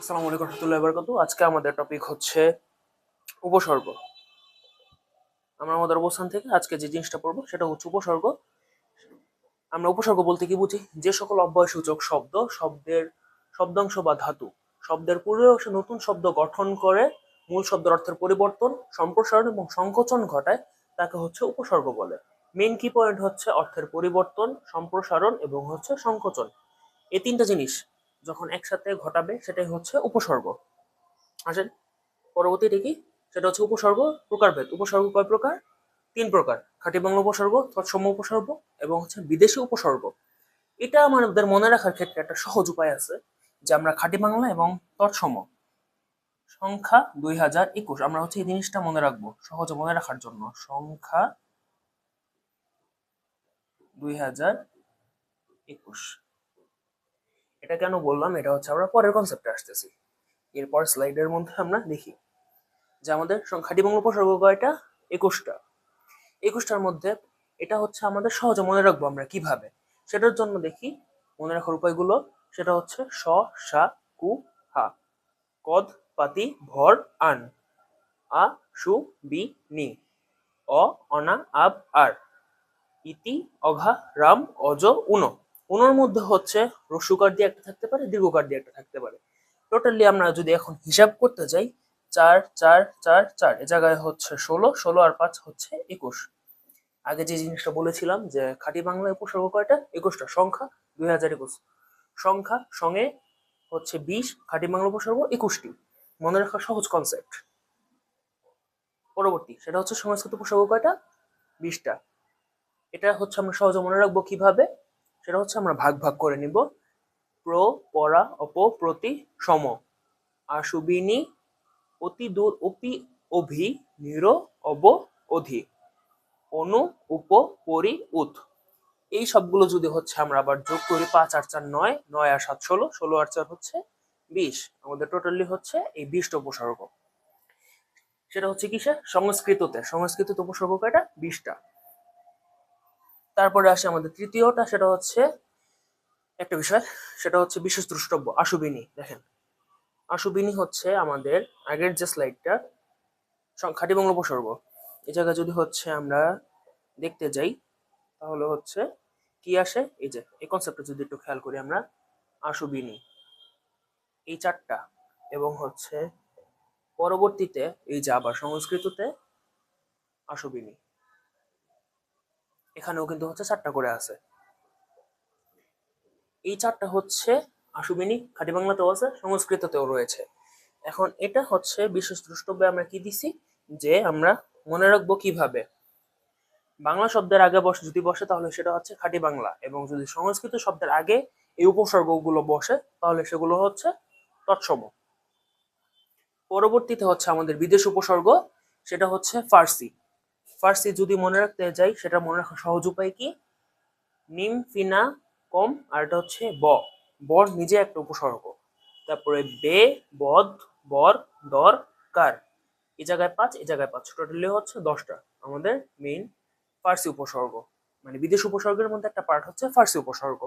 আসসালামু আলাইকুম রহমতুল্লাহি ওয়া বারাকাতুহু। আজকে আমাদের টপিক হচ্ছে উপসর্গ। আমরা আমাদের অবস্থান থেকে আজকে যে জিনিসটা পড়বো সেটা হচ্ছে উপসর্গ। আমরা উপসর্গ বলতে কি বুঝি? যে সকল অব্যয়সূচক শব্দ, শব্দাংশ বা ধাতু শব্দের পূর্বে অংশে নতুন শব্দ গঠন করে মূল শব্দের অর্থের পরিবর্তন, সম্প্রসারণ এবং সংকোচন ঘটায় তাকে হচ্ছে উপসর্গ বলে। মেইন কি পয়েন্ট হচ্ছে অর্থের পরিবর্তন, সম্প্রসারণ এবং হচ্ছে সংকোচন। এই তিনটা জিনিস যখন একসাথে ঘটাবে সেটাই হচ্ছে উপসর্গ। আসেন পরবর্তীটা কি, সেটা হচ্ছে উপসর্গ প্রকারভেদ। উপসর্গ কয় প্রকার? তিন প্রকার: খাঁটি বাংলা উপসর্গ, তৎসম উপসর্গ এবং হচ্ছে বিদেশি উপসর্গ। এটা আমাদের মনে রাখার ক্ষেত্রে একটা সহজ উপায় আছে, যে আমরা খাঁটি বাংলা এবং তৎসম সংখ্যা 2021, আমরা হচ্ছে এই জিনিসটা মনে রাখবো সহজে মনে রাখার জন্য। সংখ্যা 2021, এটা কেন বললাম? এটা হচ্ছে আমরা পরের কনসেপ্টে আসতেছি। এরপর স্লাইডের মধ্যে আমরা দেখি যে আমাদের খাঁটি বাংলা উপসর্গ কয়টা? 21টা। 21টার মধ্যে এটা হচ্ছে আমাদের সহজে মনে রাখবো আমরা কিভাবে, সেটার জন্য দেখি মনে রাখার উপায়গুলো। সেটা হচ্ছে স, সা, কু, হা, কদ, পাতি, ভর, আন, আ, সু, বি, নি, অ, অনা, আব, আর, ইতি, অঘা, রাম, অজ, উনো। উনোর মধ্যে হচ্ছে রস্যকার দিয়ে একটা থাকতে পারে, দীর্ঘকার দিয়ে একটা থাকতে পারে। টোটালি আমরা যদি এখন হিসাব করতে যাই, 4 4 4 4, এ জায়গায় হচ্ছে 16, 16 আর 5 হচ্ছে 21। আগে যে জিনিসটা বলেছিলাম যে খাঁটি বাংলা উপসর্গ কয়টা? 21টা। সংখ্যা 2021। সংখ্যা সঙ্গে হচ্ছে 20, খাঁটি বাংলা উপসর্গ 21টি। মনে রাখার সহজ কনসেপ্ট। পরবর্তী সেটা হচ্ছে সংস্কৃত উপসর্গ কয়টা? 20টা। এটা হচ্ছে আমরা সহজে মনে রাখবো কিভাবে, সেটা হচ্ছে আমরা ভাগ ভাগ করে নিব। প্র, পরা, অপ, প্রতি, সম, আশুবিনী, অতি দূর, অপি, অভি, নির, অব, অধি, অনু, উপ, পরি, উত। এই সবগুলো যদি হচ্ছে আমরা আবার যোগ করি, 5 আর 4 9, 9 আর 7 16, 16 আর 4 হচ্ছে 20। আমাদের টোটালি হচ্ছে এই 20টা উপসর্গ। সেটা হচ্ছে কিসে? সংস্কৃততে। সংস্কৃততে উপসর্গ কয়টা? 20টা। তারপরে আসে আমাদের তৃতীয়টা, সেটা হচ্ছে একটা বিষয়, সেটা হচ্ছে বিশেষ দ্রষ্টব্য আশুবিনী। দেখেন, আশুবিনী হচ্ছে আমাদের আগের যে স্লাইডটা খাঁটি বাংলা উপসর্গ, এই জায়গায় যদি হচ্ছে আমরা দেখতে যাই তাহলে হচ্ছে কি আসে, এই যে এই কনসেপ্টটা যদি একটু খেয়াল করি আমরা, আশুবিনী এই 4টা, এবং হচ্ছে পরবর্তীতে এই যে আবার সংস্কৃততে আশুবিনী, এখানেও কিন্তু হচ্ছে 4টা করে আছে। এই 4টা হচ্ছে আশুবিনী, খাঁটি বাংলাতেও আছে, সংস্কৃততেও রয়েছে। এখন এটা হচ্ছে বিশেষ দ্রষ্টব্যে আমরা কি দিছি, যে আমরা মনে রাখবো কিভাবে। বাংলা শব্দের আগে যদি বসে তাহলে সেটা হচ্ছে খাঁটি বাংলা, এবং যদি সংস্কৃত শব্দের আগে এই উপসর্গগুলো বসে তাহলে সেগুলো হচ্ছে তৎসম। পরবর্তীতে হচ্ছে আমাদের বিদেশ উপসর্গ, সেটা হচ্ছে ফার্সি। ফার্সি যদি মনে রাখতে যাই, সেটা মনে রাখার সহজ উপায় কি? নিম, ফিনা, কম, আর এটা হচ্ছে ব। বর নিজে একটা উপসর্গ। তারপরে বে, বদ, বর, দর, কার, এই জায়গায় 5, এই জায়গায় 5, টোটালি হচ্ছে 10টা আমাদের মেইন ফার্সি উপসর্গ। মানে বিদেশ উপসর্গের মধ্যে একটা পার্ট হচ্ছে ফার্সি উপসর্গ।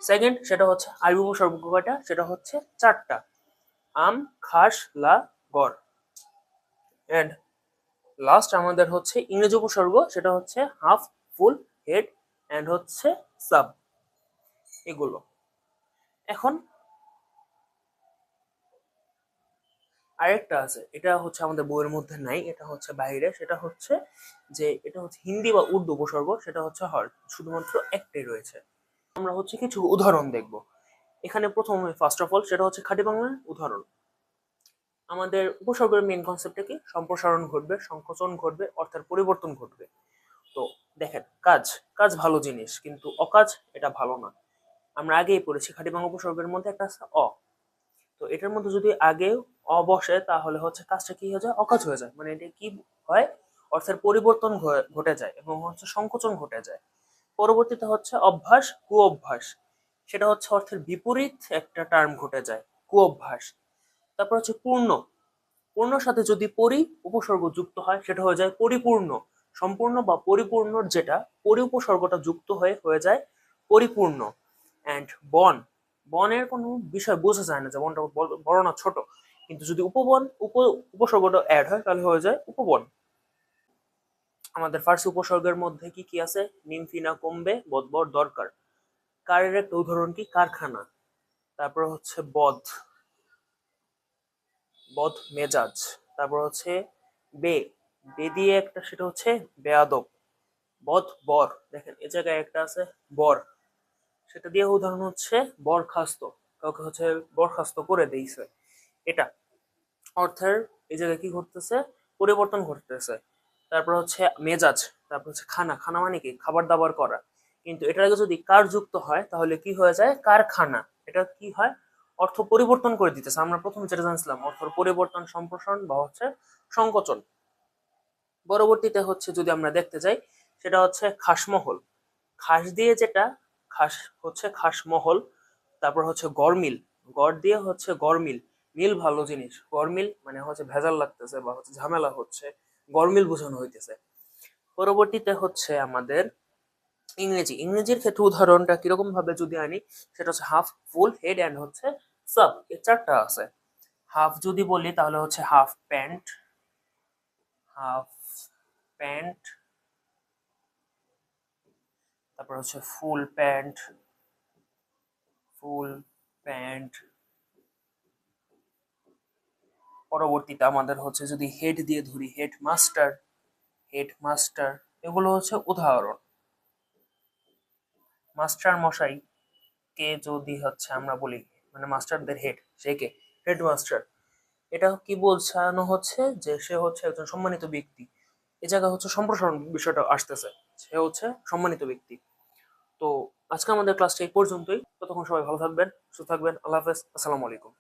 সেকেন্ড, সেটা হচ্ছে আরবি উপসর্গ কয়টা? সেটা হচ্ছে 4টা: আম, খাস, লা, গর। এন্ড লাস্ট আমাদের হচ্ছে ইংরেজি উপসর্গ, সেটা হচ্ছে হাফ, ফুল, হেড, এন্ড হচ্ছে সাব। এগুলো এখন আরেকটা আছে, এটা হচ্ছে আমাদের বইয়ের মধ্যে নাই, এটা হচ্ছে বাইরে। সেটা হচ্ছে যে এটা হচ্ছে হিন্দি বা উর্দু উপসর্গ, সেটা হচ্ছে শুধুমাত্র একটাই রয়েছে। আমরা হচ্ছে কিছু উদাহরণ দেখব এখানে। প্রথমে ফার্স্ট অফ অল সেটা হচ্ছে খাঁটি বাংলার উদাহরণ। আমাদের উপসর্গের মেইন কনসেপ্টটা কি? সম্প্রসারণ ঘটবে, সংকোচন ঘটবে, অর্থের পরিবর্তন ঘটবে। তো দেখেন, কাজ কাজ ভালো জিনিস, কিন্তু অকাজ এটা ভালো না। আমরা আগেই পড়েছি খাঁটি বাংলা উপসর্গের মধ্যে একটা আছে অ। তো এটার মধ্যে যদি আগে অ বসে তাহলে হচ্ছে কাজটা কি হয়ে যায়? অকাজ হয়ে যায়। মানে এটা কি হয়? অর্থের পরিবর্তন ঘটে যায় এবং হচ্ছে সংকোচন ঘটে যায়। পরবর্তীতে হচ্ছে অভ্যাস, কু অভ্যাস, সেটা হচ্ছে অর্থের বিপরীত একটা টার্ম ঘটে যায়, কু অভ্যাস। তারপর হচ্ছে পূর্ণ, পূর্ণর সাথে যদি পরি উপসর্গ যুক্ত হয় সেটা হয়ে যায় পরিপূর্ণ। সম্পূর্ণ বা পরিপূর্ণর যেটা পরি উপসর্গটা যুক্ত হয়ে হয়ে যায় পরিপূর্ণ। অ্যান্ড বন, বনের কোনো বিষয় বোঝা যায় না যে বনটা বড় না ছোট, কিন্তু যদি উপবন উপসর্গটা অ্যাড হয় তাহলে হয়ে যায় উপবন। আমাদের ফার্সি উপসর্গের মধ্যে কি কি আছে? নিমফিনা কমবে, বদবর দরকার। কারের একটা উদাহরণ কি? কারখানা। তারপর হচ্ছে বদ, বদ মেজাজ। তারপর হচ্ছে বে, বে দিয়ে একটা, সেটা হচ্ছে বেয়াদব। বদ বর, দেখেন এ জায়গায় একটা আছে বর, সেটা দিয়ে উদাহরণ হচ্ছে বরখাস্ত, কাউকে হচ্ছে বরখাস্ত করে দিয়েছে। এটা অর্থের এই জায়গায় কি ঘটতেছে? পরিবর্তন ঘটতেছে। তারপর হচ্ছে মেজাজ, তারপর হচ্ছে খানা, খানা মানে কি? খাবার দাবার করা। কিন্তু এটার আগে যদি কার যুক্ত হয় তাহলে কি হয়ে যায়? কারখানা। এটা কি হয়? অর্থ পরিবর্তন করে দিতেছে। আমরা প্রথমে যেটা জানছিলাম অর্থের পরিবর্তন, সম্প্রসারণ বা হচ্ছে সংকোচন। পরবর্তীতে হচ্ছে যদি আমরা দেখতে যাই, সেটা হচ্ছে খাসমহল। খাস দিয়ে যেটা, খাস হচ্ছে খাসমহল। তারপর হচ্ছে গরমিল, গড় দিয়ে হচ্ছে গরমিল। মিল ভালো জিনিস, গরমিল মানে হচ্ছে ভেজাল লাগতেছে বা হচ্ছে ঝামেলা হচ্ছে, গরমিল বোঝানো হইতেছে। পরবর্তীতে হচ্ছে আমাদের ইংরেজি। ইংরেজির ক্ষেত্রে উদাহরণটা কিরকম ভাবে যদি আনি, সেটা হচ্ছে হাফ, ফুল, হেড অ্যান্ড হচ্ছে সাব, এই চারটা আছে। হাফ যদি বলি তাহলে হচ্ছে হাফ প্যান্ট, হাফ প্যান্ট। তারপর হচ্ছে ফুল প্যান্ট, ফুল প্যান্ট। পরবর্তীতে আমাদের হচ্ছে যদি হেড দিয়ে ধরি, হেড মাস্টার, হেড মাস্টার। এগুলো হচ্ছে উদাহরণ। মাস্টার মশাই কে যদি হচ্ছে আমরা বলি, মানে মাস্টারদের হেড, সে কে? হেডমাস্টার। এটা কি বোঝানো হচ্ছে? যে সে হচ্ছে একজন সম্মানিত ব্যক্তি। এ জায়গা হচ্ছে সম্প্রসারণ বিষয়টা আসতেছে, সে হচ্ছে সম্মানিত ব্যক্তি। তো আজকে আমাদের ক্লাসটা এই পর্যন্তই। ততক্ষণ সবাই ভালো থাকবেন, সুস্থ থাকবেন। আল্লাহ হাফেজ, আসসালামু আলাইকুম।